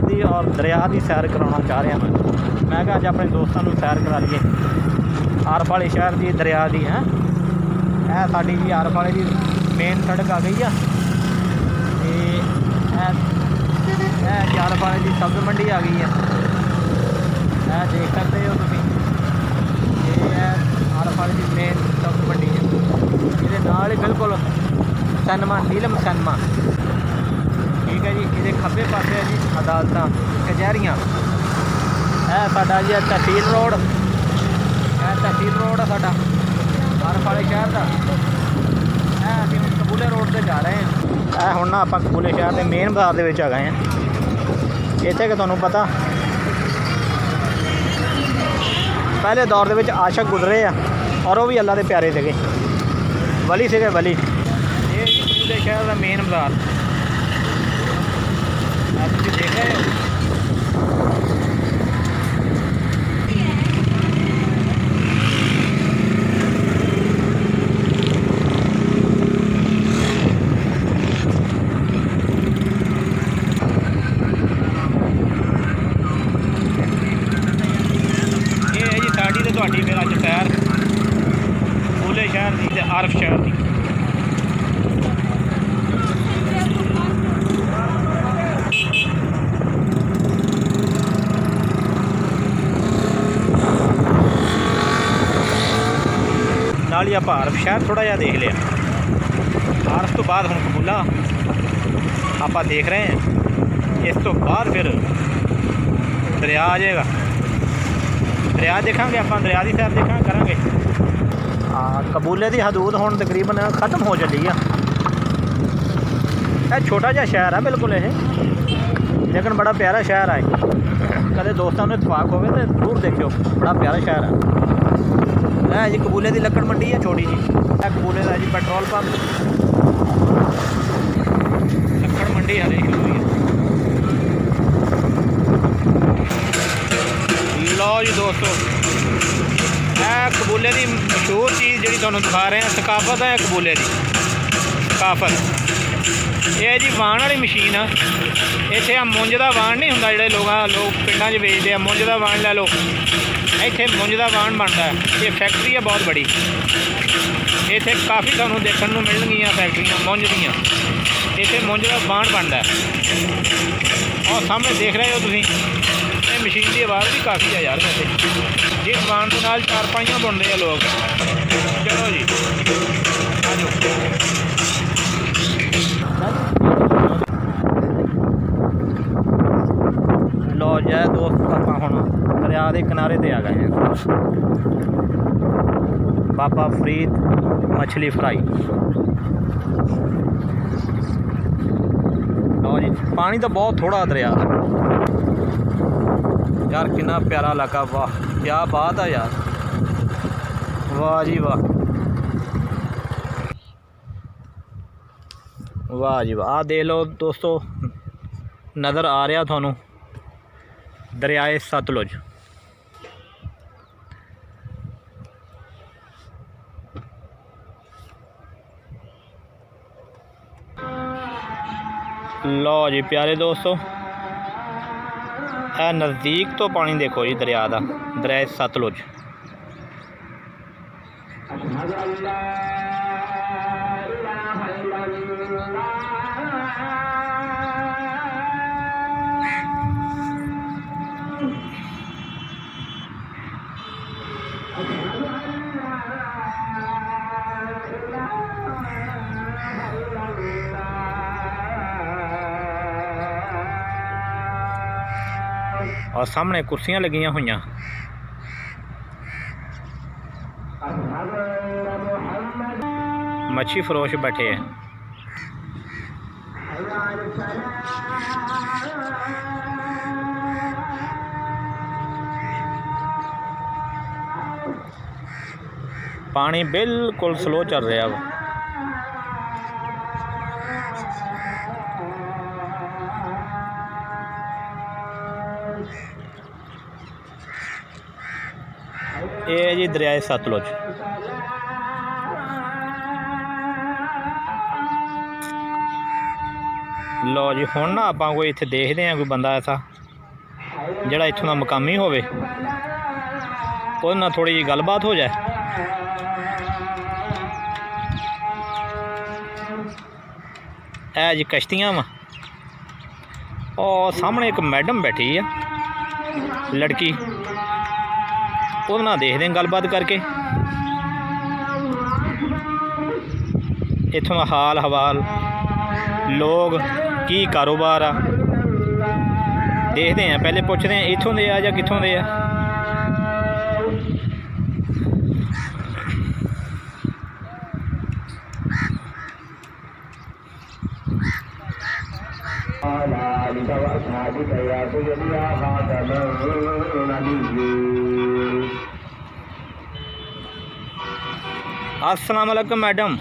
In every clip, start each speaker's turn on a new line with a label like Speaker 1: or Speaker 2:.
Speaker 1: शहर की और दरिया की सैर कराना चाह रहा मैं कहा अज अपने दोस्तों को सैर करा लीए आरफ वाले शहर की दरिया की है साड़ी जी आरफ वाले की मेन सड़क आ गई है आरफ वाले की सब्ज़ मंडी आ गई है देख सकते हो तुम ये आरफ वाले की मेन सब्ज़ मंडी है ये नाल ही बिल्कुल सैनमा नीलम सैनमा ठीक है जी ये खब्बे पासे है जी अदालत कचहरियाँ साडा जी तहसील रोड तहसील रोड है साडा आरफ वाले शहर का अभी हम कबूले रोड से जा रहे हैं हुण ना आपां कबूले शहर के मेन बाज़ार दे विच आ गए हैं इत्थे कि तुहानूं पता पहले दौर दे विच आशक गुजरे और वो भी अल्लाह के प्यारे थे वली से वली ये कबूले शहर का मेन बाज़ार आप देख रहे हो ਤੁਹਾਡੀ ਫਿਰ ਅੱਜ ਸੈਰ ਕਬੂਲੇ शहर की ਤੇ आरफ शहर की ਨਾਲ ਹੀ ਆਪਾਂ आरफ शहर थोड़ा ਜਿਹਾ देख लिया आरफ तो बाद ਹੁਣ कबूला ਆਪਾਂ देख रहे हैं इस तो बाद फिर दरिया आ जाएगा दरिया देखा आप दरिया की सैर देखा करा हाँ कबूले की हदूद हुण तकरीबन ख़त्म हो चली है छोटा जहा शहर है बिल्कुल ये लेकिन बड़ा प्यारा शहर है कदे दोस्तों में इतफाक हो तो जरूर देखियो बड़ा प्यारा शहर है जी कबूले की लक्कड़ मंडी है छोटी जी कबूले का जी पेट्रोल पंप लक्कड़ मंडी हले शुरू हुई है लो जी दोस्तों कबूले की मशहूर चीज़ जी तुहानूं दिखा रहे हैं सकाफत है कबूले की सकाफत ये जी वाहन वाली मशीन आ इत्थे मुंज का वाहन नहीं होंदा जिहड़े लोग पिंडां च बेचते हैं मुंज का वाहन लै लो इत्थे मुंज का वाहन बनता है ये फैक्ट्री है बहुत बड़ी इत्थे काफ़ी तुहानूं देखण नूं मिलणगीਆਂ फैक्ट्रियां मुंज दीयां इत्थे मुंज का वाहन बनता है और सामने देख रहे हो तुसीं मशीन की आवाज़ भी काफ़ी है यार वैसे जिस वाहन के नाल चारपाइयां बुनते हैं लोग चलो जी लो जै दोस्त आप हम दरिया के किनारे पर आ गए हैं बाबा फरीद मछली फ्राई लो जी पानी तो बहुत थोड़ा दरिया यार कितना प्यारा इलाका वाह क्या बात है यार वाह जी वाह वाह जी वाह देख लो दोस्तों नज़र आ रहा थानू दरियाए सतलुज लो जी प्यारे दोस्तों नज़दीक तो पानी देखो जी दरिया का दरिया सतलुज और सामने कुर्सियां लगियां हुई मच्छी फरोश बैठे हैं पानी बिल्कुल स्लो चल रहा है ये जी दरियाए सतलुज लो जी हुण ना आपां कोई इत्थे देखदे हां कोई बंदा ऐसा जिहड़ा इत्थों दा मकामी होवे ਉਹਦੇ ਨਾਲ थोड़ी जी गलबात हो जाए। ए जी कश्तियां वा और सामने एक मैडम बैठी है लड़की ਉਹਦੇ ਨਾਲ देखते हैं गलबात करके इत्थों का हाल हवाल लोग की कारोबार आ देखते हैं। पहले पुछते हैं इत्थों दे आ या कित्थों दे आ। अस्सलाम वालेकुम मैडम।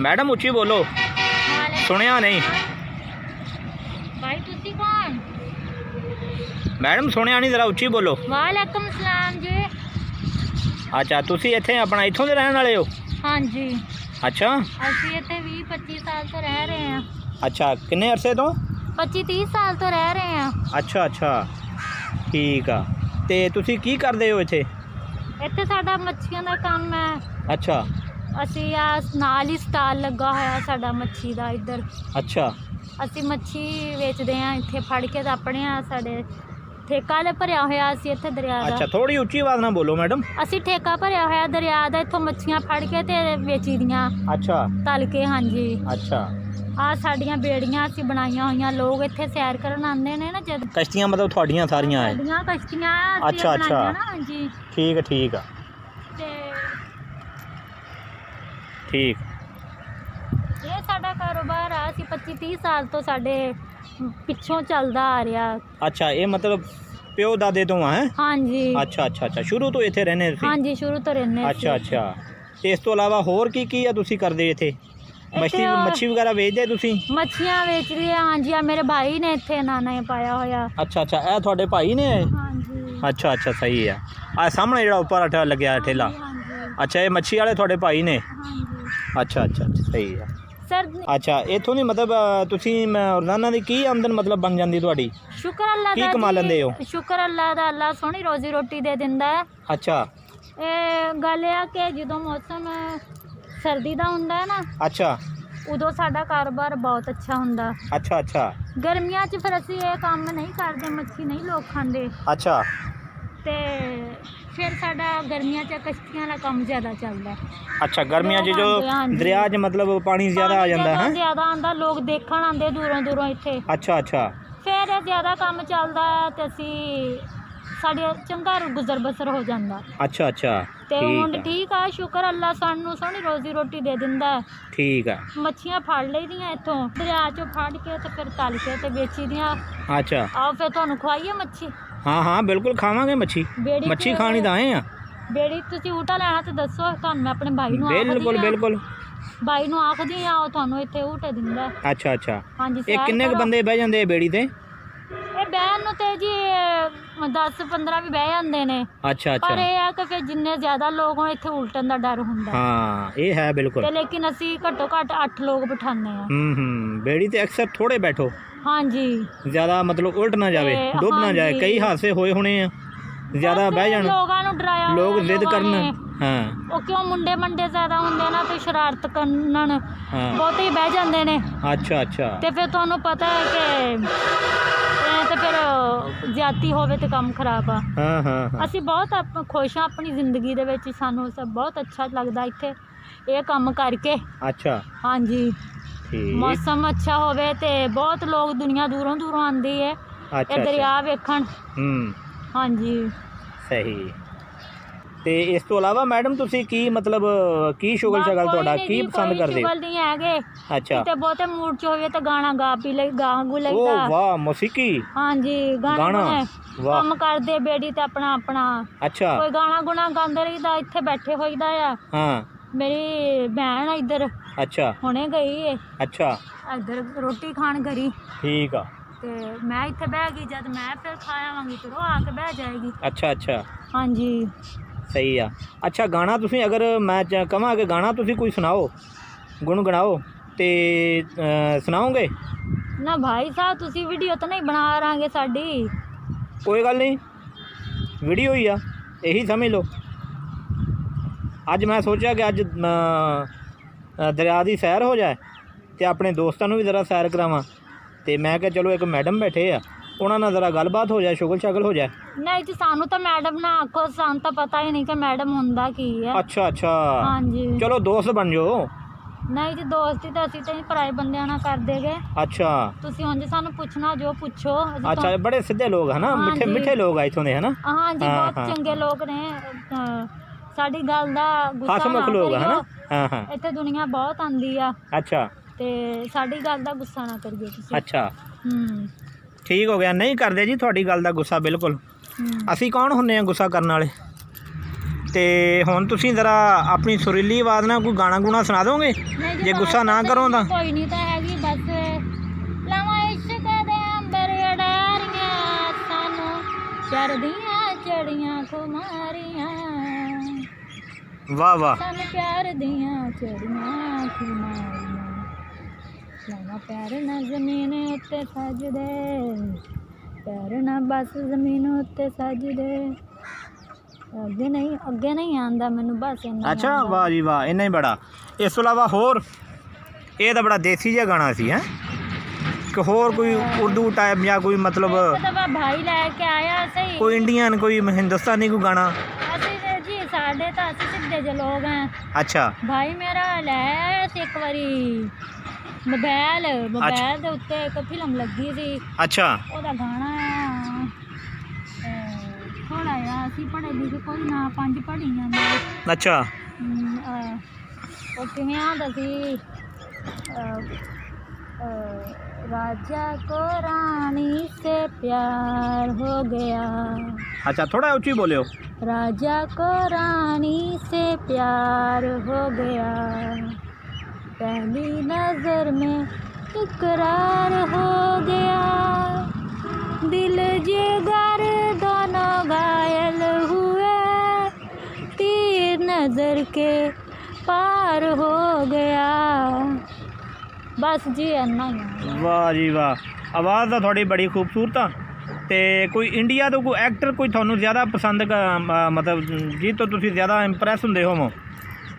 Speaker 1: मैडम उच्ची बोलो सुनिया नहीं।
Speaker 2: भाई तुसी कौन?
Speaker 1: मैडम सुनिया नहीं जरा उच्ची बोलो।
Speaker 2: वालेकुम सलाम जी।
Speaker 1: अच्छा तुसी इत्थे अपना इत्थों दे रहने वाले हो?
Speaker 2: हाँ जी।
Speaker 1: अच्छा
Speaker 2: ਅਸੀਂ ਇੱਥੇ 20-25 ਸਾਲ ਤੋਂ ਰਹਿ ਰਹੇ ਹਾਂ।
Speaker 1: अच्छा किन्ने अरसे तो?
Speaker 2: 25-30 ਸਾਲ ਤੋਂ ਰਹਿ ਰਹੇ ਹਾਂ।
Speaker 1: अच्छा अच्छा ठीक आ। ते तुसी की करदे हो इत्थे?
Speaker 2: ਇੱਥੇ ਸਾਡਾ ਮੱਛੀਆਂ ਦਾ ਕੰਮ ਹੈ।
Speaker 1: अच्छा
Speaker 2: ਅਸੀਂ ਆ ਨਾਲ ਹੀ ਸਟਾਲ ਲੱਗਾ ਹੋਇਆ ਸਾਡਾ ਮੱਛੀ ਦਾ ਇੱਧਰ।
Speaker 1: अच्छा
Speaker 2: ਅਸੀਂ ਮੱਛੀ ਵੇਚਦੇ ਹਾਂ ਇੱਥੇ ਫੜ ਕੇ ਤਾਂ ਆਪਣੇ ਆ ਸਾਡੇ ਠੇਕਾ ਲੈ ਭਰਿਆ ਹੋਇਆ ਅਸੀਂ ਇੱਥੇ ਦਰਿਆ ਦਾ।
Speaker 1: अच्छा थोड़ी उच्ची आवाज़ ना बोलो मैडम।
Speaker 2: ਅਸੀਂ ਠੇਕਾ ਭਰਿਆ ਹੋਇਆ ਦਰਿਆ ਦਾ ਇੱਥੋਂ ਮੱਛੀਆਂ ਫੜ ਕੇ ਤੇ ਵੇਚੀ ਦੀਆਂ
Speaker 1: अच्छा
Speaker 2: ਤਲ ਕੇ। ਹਾਂਜੀ
Speaker 1: अच्छा
Speaker 2: ਆ ਸਾਡੀਆਂ ਬੇੜੀਆਂ ਅਸੀਂ ਬਣਾਈਆਂ ਹੋਈਆਂ ਲੋਕ ਇੱਥੇ ਸੈਰ ਕਰਨ ਆਉਂਦੇ ਨੇ ਨਾ ਜਦ।
Speaker 1: कश्तियाँ मतलब थोड़ियां सारियां है?
Speaker 2: ਸਾਡੀਆਂ ਕਸ਼ਤੀਆਂ ਆ ਅਸੀਂ
Speaker 1: अच्छा, अच्छा।
Speaker 2: ਬਣਾਈਆਂ ਨਾ। ਹਾਂਜੀ
Speaker 1: ठीक है ठीक है
Speaker 2: ਤੇ
Speaker 1: ठीक।
Speaker 2: ਇਹ ਸਾਡਾ ਕਾਰੋਬਾਰ ਆ। ਅਸੀਂ 25-30 ਸਾਲ ਤੋਂ ਸਾਡੇ ਪਿੱਛੋਂ ਚੱਲਦਾ ਆ ਰਿਹਾ।
Speaker 1: अच्छा ये मतलब प्यो दादे तो है?
Speaker 2: ਹਾਂਜੀ
Speaker 1: अच्छा अच्छा अच्छा शुरू तो इत्थे रहने सी?
Speaker 2: ਹਾਂਜੀ ਸ਼ੁਰੂ ਤੋਂ ਰਹਿੰਦੇ
Speaker 1: अच्छा अच्छा ते इस तो इलावा होर की आ तुसी करदे इत्थे? मछली
Speaker 2: और-
Speaker 1: मच्छी वगैरह बेचदे तुसी?
Speaker 2: ਮੱਛੀਆਂ ਵੇਚਦੇ ਆ। ਹਾਂਜੀ ਆ ਮੇਰੇ ਭਾਈ ਨੇ ਇੱਥੇ ਨਾਨਾ ਨੇ ਪਾਇਆ ਹੋਇਆ।
Speaker 1: अच्छा अच्छा ए थोड़े भाई ने?
Speaker 2: ਹਾਂਜੀ
Speaker 1: अच्छा अच्छा सही है। आ सामने जेड़ा ऊपर अठा लग्या ठेला।
Speaker 2: ਹਾਂਜੀ
Speaker 1: अच्छा ये मच्छी वाले थोड़े भाई ने?
Speaker 2: ਹਾਂਜੀ
Speaker 1: अच्छा अच्छा अच्छा सही है।
Speaker 2: ਸਰ
Speaker 1: अच्छा इत्थों दी मतलब तुसी रोजाना दी की आमदन मतलब बन जांदी तुहाडी?
Speaker 2: ਸ਼ੁਕਰ ਅੱਲਾ
Speaker 1: ਕੀ
Speaker 2: ਦਾ
Speaker 1: ਕਮਾ
Speaker 2: ਜੀ,
Speaker 1: ਲੈਂਦੇ ਹੋ?
Speaker 2: ਸ਼ੁਕਰ ਅੱਲਾ ਦਾ। ਅੱਲਾ ਸੋਹਣੀ ਰੋਜ਼ੀ ਰੋਟੀ ਦੇ ਦਿੰਦਾ ਹੈ।
Speaker 1: अच्छा
Speaker 2: ਇਹ ਗੱਲ ਇਹ ਆ ਕਿ ਜਦੋਂ ਮੌਸਮ ਸਰਦੀ ਦਾ ਹੁੰਦਾ ਹੈ ਨਾ
Speaker 1: अच्छा
Speaker 2: ਉਦੋਂ ਸਾਡਾ ਕਾਰੋਬਾਰ ਬਹੁਤ ਅੱਛਾ ਹੁੰਦਾ।
Speaker 1: अच्छा अच्छा
Speaker 2: ਗਰਮੀਆਂ 'ਚ ਫਿਰ ਅਸੀਂ ਇਹ ਕੰਮ ਨਹੀਂ ਕਰਦੇ, ਮੱਛੀ ਨਹੀਂ ਲੋਕ ਖਾਂਦੇ
Speaker 1: अच्छा
Speaker 2: ਤੇ ਫਿਰ ਸਾਡਾ ਗਰਮੀਆਂ 'ਚ ਕਸ਼ਤੀਆਂ ਦਾ ਕੰਮ ਜ਼ਿਆਦਾ ਚੱਲਦਾ।
Speaker 1: अच्छा गर्मियां च जो
Speaker 2: ਹਾਂਜੀ।
Speaker 1: दरिया च मतलब पानी ज़्यादा आ जाता है?
Speaker 2: ਜ਼ਿਆਦਾ ਆਉਂਦਾ, ਲੋਕ ਦੇਖਣ ਆਉਂਦੇ ਦੂਰੋਂ ਦੂਰੋਂ ਇੱਥੇ।
Speaker 1: अच्छा अच्छा
Speaker 2: ਫਿਰ ਇਹ ਜ਼ਿਆਦਾ ਕੰਮ ਚੱਲਦਾ ਤੇ ਅਸੀਂ ਸਾਡੇ ਚੰਗਾ ਗੁਜ਼ਰ ਬਸਰ ਹੋ ਜਾਂਦਾ।
Speaker 1: अच्छा अच्छा
Speaker 2: ਤੇ ਹੁਣ
Speaker 1: ठीक है
Speaker 2: ਠੀਕ ਆ, ਸ਼ੁਕਰ ਅੱਲਾ ਸਾਨੂੰ ਸੋਹਣੀ ਰੋਜ਼ੀ ਰੋਟੀ ਦੇ ਦਿੰਦਾ ਹੈ।
Speaker 1: ठीक है
Speaker 2: ਮੱਛੀਆਂ ਫੜ ਲਈਦੀਆਂ ਇੱਥੋਂ ਦਰਿਆ 'ਚੋਂ ਫੜ ਕੇ ਤੇ ਫਿਰ ਤਲ ਕੇ ਤੇ ਵੇਚੀ ਦੀਆਂ।
Speaker 1: अच्छा
Speaker 2: ਆਓ ਫਿਰ ਤੁਹਾਨੂੰ ਖਵਾਈਏ ਮੱਛੀ।
Speaker 1: हाँ हाँ बिल्कुल खावांगे मच्छी।
Speaker 2: ਬੇੜੀ
Speaker 1: मच्छी
Speaker 2: ਤੇ-
Speaker 1: खानी तो आए हैं।
Speaker 2: ਬੇੜੀ ਤੁਸੀਂ ਊਟਾ ਲੈਣਾ ਤੇ ਦੱਸੋ, ਤੁਹਾਨੂੰ ਮੈਂ ਆਪਣੇ ਭਾਈ ਨੂੰ
Speaker 1: बिल्कुल
Speaker 2: ਆਖਦੀ ਆ।
Speaker 1: बिल्कुल
Speaker 2: ਭਾਈ ਨੂੰ ਆਖਦੀ ਆ ਉਹ ਤੁਹਾਨੂੰ ਇੱਥੇ ਊਟੇ ਦਿੰਦਾ।
Speaker 1: अच्छा अच्छा
Speaker 2: ਹਾਂਜੀ
Speaker 1: ये
Speaker 2: ਸੈਰ
Speaker 1: किन्ने क
Speaker 2: ਕਰੋ।
Speaker 1: बंदे बह जांदे बेड़ी ते?
Speaker 2: ਇਹ ਬਹਿਣ ਨੂੰ ਤੇ ਜੀ 10-15 ਵੀ ਬਹਿ ਜਾਂਦੇ ਨੇ।
Speaker 1: अच्छा
Speaker 2: ਪਰ
Speaker 1: अच्छा
Speaker 2: ਇਹ ਆ ਕਿ ਫਿਰ ਜਿੰਨੇ ਜ਼ਿਆਦਾ ਲੋਕ ਹੋਣ ਇੱਥੇ ਉਲਟਣ ਦਾ ਡਰ ਹੁੰਦਾ।
Speaker 1: हाँ ये है बिल्कुल।
Speaker 2: ਤੇ ਲੇਕਿਨ ਅਸੀਂ ਘੱਟੋ ਘੱਟ 8 ਲੋਕ ਬਿਠਾਉਂਦੇ ਆ।
Speaker 1: बेड़ी ते अक्सर थोड़े बैठो,
Speaker 2: ਹਾਂਜੀ
Speaker 1: ज़्यादा मतलब उल्ट ना जावे, डुब ना जाए।
Speaker 2: हाँ
Speaker 1: कई
Speaker 2: जी।
Speaker 1: हादसे होए होने हैं, ज़्यादा
Speaker 2: ਬਸ
Speaker 1: बह जान
Speaker 2: ਲੋਕਾਂ ਨੂੰ ਡਰਾਇਆ
Speaker 1: लोग
Speaker 2: ਹੋਇਆ
Speaker 1: जिद
Speaker 2: ਲੋਕਾਂ
Speaker 1: करन।
Speaker 2: ਨੇ।
Speaker 1: हाँ
Speaker 2: ਉਹ ਕਿਉਂ ਮੁੰਡੇ ਮੰਡੇ ਜ਼ਿਆਦਾ ਹੁੰਦੇ ਨਾ ਤੇ ਸ਼ਰਾਰਤ ਕਰਨ
Speaker 1: हाँ
Speaker 2: ਬਹੁਤੇ ਹੀ ਬਹਿ ਜਾਂਦੇ ਨੇ।
Speaker 1: अच्छा अच्छा
Speaker 2: ਤੇ ਫਿਰ ਤੁਹਾਨੂੰ ਪਤਾ ਹੈ ਕਿ ਇਹ ਤੇ ਫਿਰ ਜ਼ਿਆਦਤੀ ਹੋਵੇ ਤੇ ਕੰਮ ਖਰਾਬ ਆ।
Speaker 1: हाँ हाँ हाँ
Speaker 2: ਅਸੀਂ ਬਹੁਤ ਖੁਸ਼ ਹਾਂ ਆਪਣੀ ਜ਼ਿੰਦਗੀ ਦੇ ਵਿੱਚ। ਸਾਨੂੰ ਸਭ ਬਹੁਤ ਅੱਛਾ ਲੱਗਦਾ ਇੱਥੇ ਇਹ ਕੰਮ ਕਰਕੇ।
Speaker 1: अच्छा
Speaker 2: ਹਾਂਜੀ
Speaker 1: ठीक
Speaker 2: ਮੌਸਮ ਅੱਛਾ ਹੋਵੇ ਤੇ ਬਹੁਤ ਲੋਕ ਦੁਨੀਆ ਦੂਰੋਂ ਦੂਰੋਂ ਆਉਂਦੀ ਹੈ
Speaker 1: अच्छा
Speaker 2: ਇਹ
Speaker 1: अच्छा
Speaker 2: ਦਰਿਆ ਵੇਖਣ। ਹਾਂਜੀ
Speaker 1: सही। ਤੇ ਇਸ ਤੋਂ ਇਲਾਵਾ ਮੈਡਮ ਤੁਸੀਂ ਕੀ ਮਤਲਬ ਕੀ ਸ਼ੁਗਲ ਸ਼ਗਲ ਤੁਹਾਡਾ ਕੀ ਪਸੰਦ ਕਰਦੇ ਹੋ?
Speaker 2: ਸ਼ੁਗਲ ਨਹੀਂ ਹੈਗੇ।
Speaker 1: ਅੱਛਾ
Speaker 2: ਤੇ ਬਹੁਤੇ ਮੂਡ 'ਚ ਹੋਵੇ ਤਾਂ ਗਾਣਾ ਗਾ ਪੀ ਲਈ, ਗਾ ਗੂ
Speaker 1: ਓ
Speaker 2: ਲਈਦਾ।
Speaker 1: ਵਾਹ ਮੌਸੀਕੀ।
Speaker 2: ਹਾਂਜੀ
Speaker 1: ਗਾਣਾ,
Speaker 2: ਗਾਣਾ
Speaker 1: ਵਾਹ।
Speaker 2: ਕੰਮ ਕਰਦੇ ਬੇੜੀ ਤੇ ਆਪਣਾ ਆਪਣਾ
Speaker 1: ਅੱਛਾ
Speaker 2: ਕੋਈ ਗਾਣਾ ਗੁਣਾ ਗਾਉਂਦੇ ਰਹੀਦਾ। ਇੱਥੇ ਬੈਠੇ ਹੋਈਦਾ ਆ।
Speaker 1: ਹਾਂ
Speaker 2: ਮੇਰੀ ਭੈਣ ਇੱਧਰ
Speaker 1: ਅੱਛਾ
Speaker 2: ਹੁਣੇ ਗਈ ਏ
Speaker 1: ਅੱਛਾ
Speaker 2: ਇੱਧਰ ਰੋਟੀ ਖਾਣ ਗਈ
Speaker 1: ਠੀਕ ਆ
Speaker 2: ਤੇ ਮੈਂ ਇੱਥੇ ਬਹਿ ਗਈ। ਜਦ ਮੈਂ ਫਿਰ ਖਾ ਆਵਾਂਗੀ ਫਿਰ ਉਹ ਆ ਕੇ ਬਹਿ ਜਾਏਗੀ।
Speaker 1: ਅੱਛਾ ਅੱਛਾ
Speaker 2: ਹਾਂਜੀ
Speaker 1: ਸਹੀ ਆ। ਅੱਛਾ ਗਾਣਾ ਤੁਸੀਂ ਅਗਰ ਮੈਂ ਕਹਾਂ ਕਿ ਗਾਣਾ ਤੁਸੀਂ ਕੋਈ ਸੁਣਾਓ ਗੁਣਗੁਣਾਓ ਤੇ ਸੁਣਾਓਗੇ?
Speaker 2: ਨਾ ਭਾਈ ਸਾਹਿਬ ਤੁਸੀਂ ਵੀਡੀਓ ਤਾਂ ਨਹੀਂ ਬਣਾ ਰਾਂਗੇ ਸਾਡੀ।
Speaker 1: ਕੋਈ ਗੱਲ ਨਹੀਂ, ਵੀਡੀਓ ਹੀ ਆ, ਇਹੀ ਸਮਝ ਲਓ। ਅੱਜ ਮੈਂ ਸੋਚਿਆ ਕਿ ਅੱਜ ਦਰਿਆ ਦੀ ਸੈਰ ਹੋ ਜਾਏ ਤੇ ਆਪਣੇ ਦੋਸਤਾਂ ਨੂੰ ਵੀ ਜ਼ਰਾ ਸੈਰ ਕਰਾਵਾਂ, ਤੇ ਮੈਂ ਕਿਹਾ ਚਲੋ ਇੱਕ ਮੈਡਮ ਬੈਠੇ ਆ, ਉਹਨਾਂ ਨਾਲ ਜ਼ਰਾ ਗੱਲਬਾਤ ਹੋ ਜਾਏ, ਸ਼ੁਗਲ ਸ਼ਕਲ ਹੋ ਜਾਏ।
Speaker 2: ਨਹੀਂ ਜੀ ਸਾਨੂੰ ਤਾਂ ਮੈਡਮ ਨਾ ਆਖੋ, ਸਾਨੂੰ ਤਾਂ ਪਤਾ ਹੀ ਨਹੀਂ ਕਿ ਮੈਡਮ ਹੁੰਦਾ ਕੀ ਹੈ।
Speaker 1: ਅੱਛਾ ਅੱਛਾ,
Speaker 2: ਹਾਂਜੀ
Speaker 1: ਚਲੋ ਦੋਸਤ ਬਣ ਜਾਓ।
Speaker 2: ਨਹੀਂ ਜੀ ਦੋਸਤੀ ਤਾਂ ਅਸੀਂ ਤਾਂ ਪਰਾਏ ਬੰਦਿਆਂ ਨਾਲ ਕਰ ਦੇਗੇ।
Speaker 1: ਅੱਛਾ,
Speaker 2: ਤੁਸੀਂ ਉਂਝ ਸਾਨੂੰ ਪੁੱਛਣਾ ਜੋ ਪੁੱਛੋ।
Speaker 1: ਅੱਛਾ, ਬੜੇ ਸਿੱਧੇ ਲੋਕ ਹੈ ਨਾ, ਮਿੱਠੇ ਮਿੱਠੇ ਲੋਕ ਆ ਇੱਥੋਂ ਦੇ, ਹੈ ਨਾ?
Speaker 2: ਹਾਂਜੀ ਬਹੁਤ ਚੰਗੇ ਲੋਕ ਨੇ। ਸਾਡੀ ਗੱਲ ਦਾ ਗੁੱਸਾ
Speaker 1: ਹਸਮੁਖ ਲੋਕ ਹੈ ਨਾ? ਹਾਂ ਹਾਂ,
Speaker 2: ਇੱਥੇ ਦੁਨੀਆ ਬਹੁਤ ਆਂਦੀ ਆ।
Speaker 1: ਅੱਛਾ,
Speaker 2: ਤੇ ਸਾਡੀ ਗੱਲ ਦਾ ਗੁੱਸਾ ਨਾ ਕਰਿਓ ਤੁਸੀਂ।
Speaker 1: ਅੱਛਾ ਠੀਕ ਹੋ ਗਿਆ, ਨਹੀਂ ਕਰਦੇ ਜੀ ਤੁਹਾਡੀ ਗੱਲ ਦਾ ਗੁੱਸਾ ਬਿਲਕੁਲ। ਅਸੀਂ ਕੌਣ ਹੁੰਦੇ ਆ ਗੁੱਸਾ ਕਰਨ ਵਾਲੇ? ਤੇ ਹੁਣ ਤੁਸੀਂ ਜ਼ਰਾ ਆਪਣੀ ਸੁਰੀਲੀ ਆਵਾਜ਼ ਨਾਲ ਕੋਈ ਗਾਣਾ ਗੁਣਾ ਸੁਣਾ ਦੋਗੇ ਜੇ ਗੁੱਸਾ ਨਾ ਕਰੋ ਤਾਂ?
Speaker 2: ਕੋਈ ਨਹੀਂ ਤਾਂ ਹੈਗੀ ਬਸ। ਲਾਵਾਂ ਇਸ਼ਕ ਦੇ ਅੰਬਰ ਅਡਾਰੀਆਂ, ਸਾਨੂੰ ਚੜਦੀਆਂ ਚੜੀਆਂ ਖੁਮਾਰੀਆਂ।
Speaker 1: ਵਾਹ ਵਾਹ,
Speaker 2: ਸਾਨੂੰ ਪਿਆਰ ਦੀਆਂ ਚੜੀਆਂ ਖੁਮਾਰੀਆਂ। ਲਾਵਾਂ ਪੈਰ ਨਾ ਜ਼ਮੀਨ ਉੱਤੇ ਸਜਦੇ, ਪੈਰ ਨਾ ਬਸ ਜ਼ਮੀਨ ਉੱਤੇ ਸਜਦੇ। ਅੱਗੇ ਨਹੀਂ ਆਉਂਦਾ ਮੈਨੂੰ, ਬਸ ਇੰਨਾ।
Speaker 1: ਅੱਛਾ, ਵਾਹ ਜੀ ਵਾਹ, ਇੰਨਾ ਹੀ ਬੜਾ। ਇਸ ਤੋਂ ਇਲਾਵਾ ਹੋਰ? ਇਹ ਤਾਂ ਬੜਾ ਦੇਸੀ ਜਿਹਾ ਗਾਣਾ ਸੀ, ਹੈ ਕਿ ਹੋਰ ਕੋਈ ਉਰਦੂ ਟਾਈਪ ਜਾਂ ਕੋਈ ਮਤਲਬ
Speaker 2: ਭਾਈ ਲੈ ਕੇ ਆਇਆ ਸਹੀ,
Speaker 1: ਕੋਈ ਇੰਡੀਅਨ ਕੋਈ ਹਿੰਦੁਸਤਾਨੀ ਕੋਈ ਗਾਣਾ?
Speaker 2: ਅਸੀਂ ਜੀ ਸਾਡੇ ਤਾਂ ਅਸੀਂ ਸਿੱਧੇ ਜਿਹੇ ਲੋਕ ਹਾਂ।
Speaker 1: ਅੱਛਾ,
Speaker 2: ਭਾਈ ਮੇਰਾ ਲੈ ਆਇਆ ਸੀ ਇੱਕ ਵਾਰੀ ਮੋਬਾਈਲ ਦੇ ਉੱਤੇ ਇੱਕ ਫਿਲਮ ਲੱਗੀ ਸੀ।
Speaker 1: ਅੱਛਾ,
Speaker 2: ਉਹਦਾ ਗਾਣਾ ਆ ਥੋੜਾ ਜਿਹਾ ਅਸੀਂ ਪੜ੍ਹੇ ਲਿਖੇ ਕੋਈ ਨਾ, 5 ਪੜ੍ਹੀ ਜਾਂਦੇ।
Speaker 1: ਅੱਛਾ,
Speaker 2: ਉਹ ਕਿਵੇਂ ਆਉਂਦਾ ਸੀ? राजा को रानी से प्यार हो गया।
Speaker 1: अच्छा, थोड़ा ऊंची बोले हो।
Speaker 2: राजा को रानी से प्यार हो गया, पहली नजर में इकरार हो गया, दिल जिगर दोनों घायल हुए, तीर नजर के पार हो गया। बस जी इन्ना ही।
Speaker 1: वाह जी वाह, आवाज़ तो थोड़ी बड़ी खूबसूरत आ। ते कोई इंडिया तो कोई एक्टर कोई थानू ज़्यादा पसंद मतलब जी तो तुसी ज़्यादा इंप्रैस हुंदे होवो,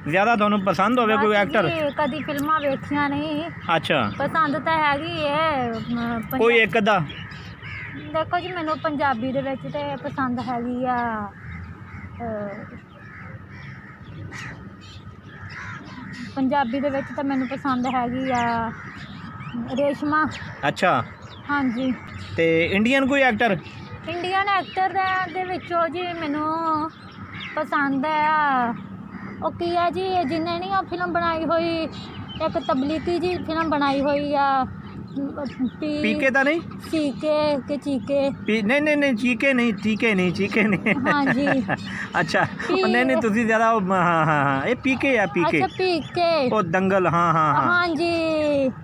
Speaker 1: ज़्यादा थानू पसंद होवे कोई एक्टर?
Speaker 2: कदी फिल्मां वेखियां नहीं।
Speaker 1: अच्छा,
Speaker 2: पसंद तो हैगी है
Speaker 1: कोई एक अद्धा?
Speaker 2: देखो जी मैनू पंजाबी दे विच ते पसंद हैगी आ पंजाबी दे विच तां मैनू पसंद हैगी आ रेशमा।
Speaker 1: अच्छा,
Speaker 2: हाँ जी।
Speaker 1: ते इंडियन कोई एक्टर?
Speaker 2: इंडियन एक्टर दे विचों जी मैनू पसंद है ओ की है जी जिन्हें नहीं आ फिल्म बनाई हुई, एक तबलीगी जी फिल्म बनाई हुई आ
Speaker 1: पीके तो नहीं?
Speaker 2: चीके के चीके
Speaker 1: नहीं नहीं नहीं, चीके नहीं, चीके नहीं, चीके नहीं।
Speaker 2: हाँ जी।
Speaker 1: अच्छा, नहीं नहीं तुसी ज़्यादा हाँ हाँ हाँ, ये पीके है पीके।
Speaker 2: अच्छा पीके,
Speaker 1: ओ दंगल, हाँ हाँ हाँ
Speaker 2: हाँ जी,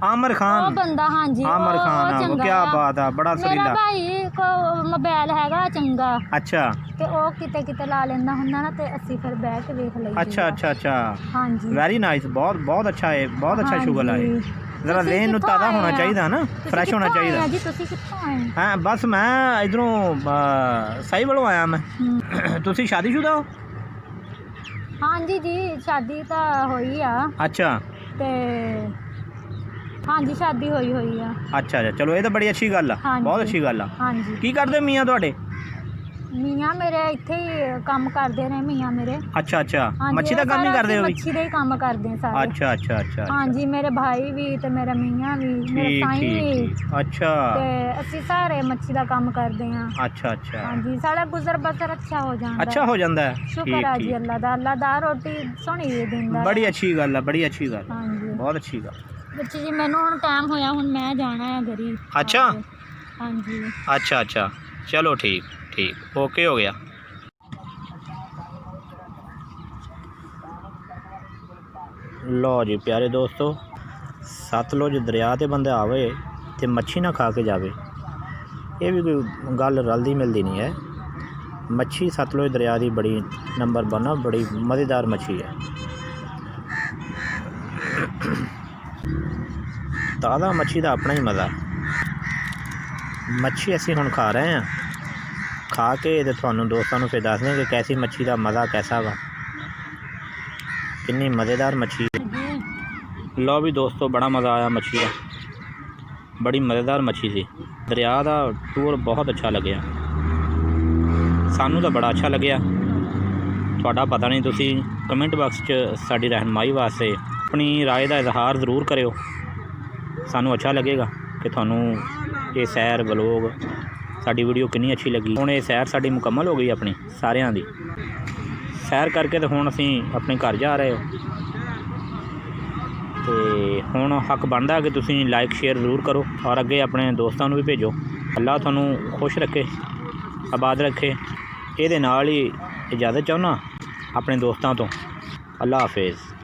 Speaker 1: आमिर खान।
Speaker 2: वो बंदा, हाँ जी,
Speaker 1: आमिर खान, हाँ, वो क्या बात है, बड़ा
Speaker 2: मेरा
Speaker 1: सरीला।
Speaker 2: भाई को मोबाइल हैगा चंगा।
Speaker 1: अच्छा,
Speaker 2: ते ओ किते किते ला लेंदा हुंदा ना, ते असी फिर बैठ के देख लईदा।
Speaker 1: अच्छा अच्छा अच्छा,
Speaker 2: हाँ जी,
Speaker 1: वेरी नाइस, बहुत बहुत अच्छा है, बहुत अच्छा शुगल है। जरा ज़हन नूं ताज़ा होना चाहिए ना, फ्रैश होना चाहिए।
Speaker 2: जी तुसी कित्थों आए?
Speaker 1: हाँ बस मैं इधरों सही वालों आया मैं। तुसी शादीशुदा हो?
Speaker 2: हाँ जी जी, शादी तो हुई आ।
Speaker 1: अच्छा,
Speaker 2: ते हाँ जी शादी हुई आ।
Speaker 1: अच्छा अच्छा, चलो ये तो बड़ी अच्छी गल
Speaker 2: हाँ
Speaker 1: है, बहुत अच्छी गल है।
Speaker 2: हाँ जी।
Speaker 1: की करदे मियाँ तुहाडे?
Speaker 2: मियाँ मेरे इत्थे ही काम करते ने मियाँ मेरे।
Speaker 1: अच्छा अच्छा,
Speaker 2: हाँ
Speaker 1: मच्छी का काम ही करदे हो?
Speaker 2: मच्छी का ही काम करते हैं सारे।
Speaker 1: अच्छा अच्छा अच्छा,
Speaker 2: हाँ जी, मेरे भाई भी ते मेरा मियाँ भी, मेरा साईं भी।
Speaker 1: अच्छा,
Speaker 2: ते असी सारे मच्छी का काम करते हैं।
Speaker 1: अच्छा अच्छा,
Speaker 2: हाँ जी, सारा गुजर बसर अच्छा हो जाता है।
Speaker 1: अच्छा हो जाता है।
Speaker 2: शुक्र है जी अल्लाह दा रोटी सोहनी दे दिंदा।
Speaker 1: बड़ी अच्छी गल है, बड़ी अच्छी गल।
Speaker 2: हाँ जी,
Speaker 1: बहुत अच्छी गल।
Speaker 2: बच्चे जी मैनू हुण टाइम होया, हुण मैं जाना है घरी।
Speaker 1: अच्छा,
Speaker 2: हाँ जी,
Speaker 1: अच्छा अच्छा, चलो ठीक ठीक, ओके हो गया। लो जी प्यारे दोस्तों, सतलुज दरिया ते बंदा आवे ते मच्छी ना खा के जावे, ये भी कोई गल रलदी मिलदी नहीं है। मच्छी सतलुज दरिया की बड़ी नंबर 1, बड़ी मज़ेदार मच्छी है।
Speaker 3: ਤਾਜ਼ਾ ਮੱਛੀ ਦਾ ਆਪਣਾ ਹੀ ਮਜ਼ਾ। ਮੱਛੀ ਅਸੀਂ ਹੁਣ ਖਾ ਰਹੇ ਹਾਂ, ਖਾ ਕੇ ਤੇ ਤੁਹਾਨੂੰ ਦੋਸਤਾਂ ਨੂੰ ਫਿਰ ਦੱਸਦੇ ਕਿ ਕੈਸੀ ਮੱਛੀ ਦਾ ਮਜ਼ਾ ਕੈਸਾ ਵਾ, ਕਿੰਨੀ ਮਜ਼ੇਦਾਰ ਮੱਛੀ। ਲਓ ਵੀ ਦੋਸਤੋ, ਬੜਾ ਮਜ਼ਾ ਆਇਆ ਮੱਛੀ ਦਾ, ਬੜੀ ਮਜ਼ੇਦਾਰ ਮੱਛੀ ਸੀ। ਦਰਿਆ ਦਾ ਟੂਰ ਬਹੁਤ ਅੱਛਾ ਲੱਗਿਆ, ਸਾਨੂੰ ਤਾਂ ਬੜਾ ਅੱਛਾ ਲੱਗਿਆ। ਤੁਹਾਡਾ ਪਤਾ ਨਹੀਂ, ਤੁਸੀਂ ਕਮੈਂਟ ਬਾਕਸ 'ਚ ਸਾਡੀ ਰਹਿਨਮਾਈ ਵਾਸਤੇ ਆਪਣੀ ਰਾਏ ਦਾ ਇਜ਼ਹਾਰ ਜ਼ਰੂਰ ਕਰਿਓ। ਸਾਨੂੰ ਅੱਛਾ ਲੱਗੇਗਾ ਕਿ ਤੁਹਾਨੂੰ ਇਹ ਸੈਰ ਵਲੋਗ ਸਾਡੀ ਵੀਡੀਓ ਕਿੰਨੀ ਅੱਛੀ ਲੱਗੀ। ਹੁਣ ਇਹ ਸੈਰ ਸਾਡੀ ਮੁਕੰਮਲ ਹੋ ਗਈ, ਆਪਣੀ ਸਾਰਿਆਂ ਦੀ ਸੈਰ ਕਰਕੇ ਤੇ ਹੁਣ ਅਸੀਂ ਆਪਣੇ ਘਰ ਜਾ ਰਹੇ ਹਾਂ। ਤੇ ਹੁਣ ਹੱਕ ਬਣਦਾ ਕਿ ਤੁਸੀਂ ਲਾਈਕ ਸ਼ੇਅਰ ਜ਼ਰੂਰ ਕਰੋ ਔਰ ਅੱਗੇ ਆਪਣੇ ਦੋਸਤਾਂ ਨੂੰ ਵੀ ਭੇਜੋ। ਅੱਲਾ ਤੁਹਾਨੂੰ ਖੁਸ਼ ਰੱਖੇ, ਆਬਾਦ ਰੱਖੇ। ਇਹਦੇ ਨਾਲ ਹੀ ਇਜਾਜ਼ਤ ਚਾਹੁੰਦਾ ਆਪਣੇ ਦੋਸਤਾਂ ਤੋਂ। ਅੱਲਾ ਹਾਫਿਜ਼।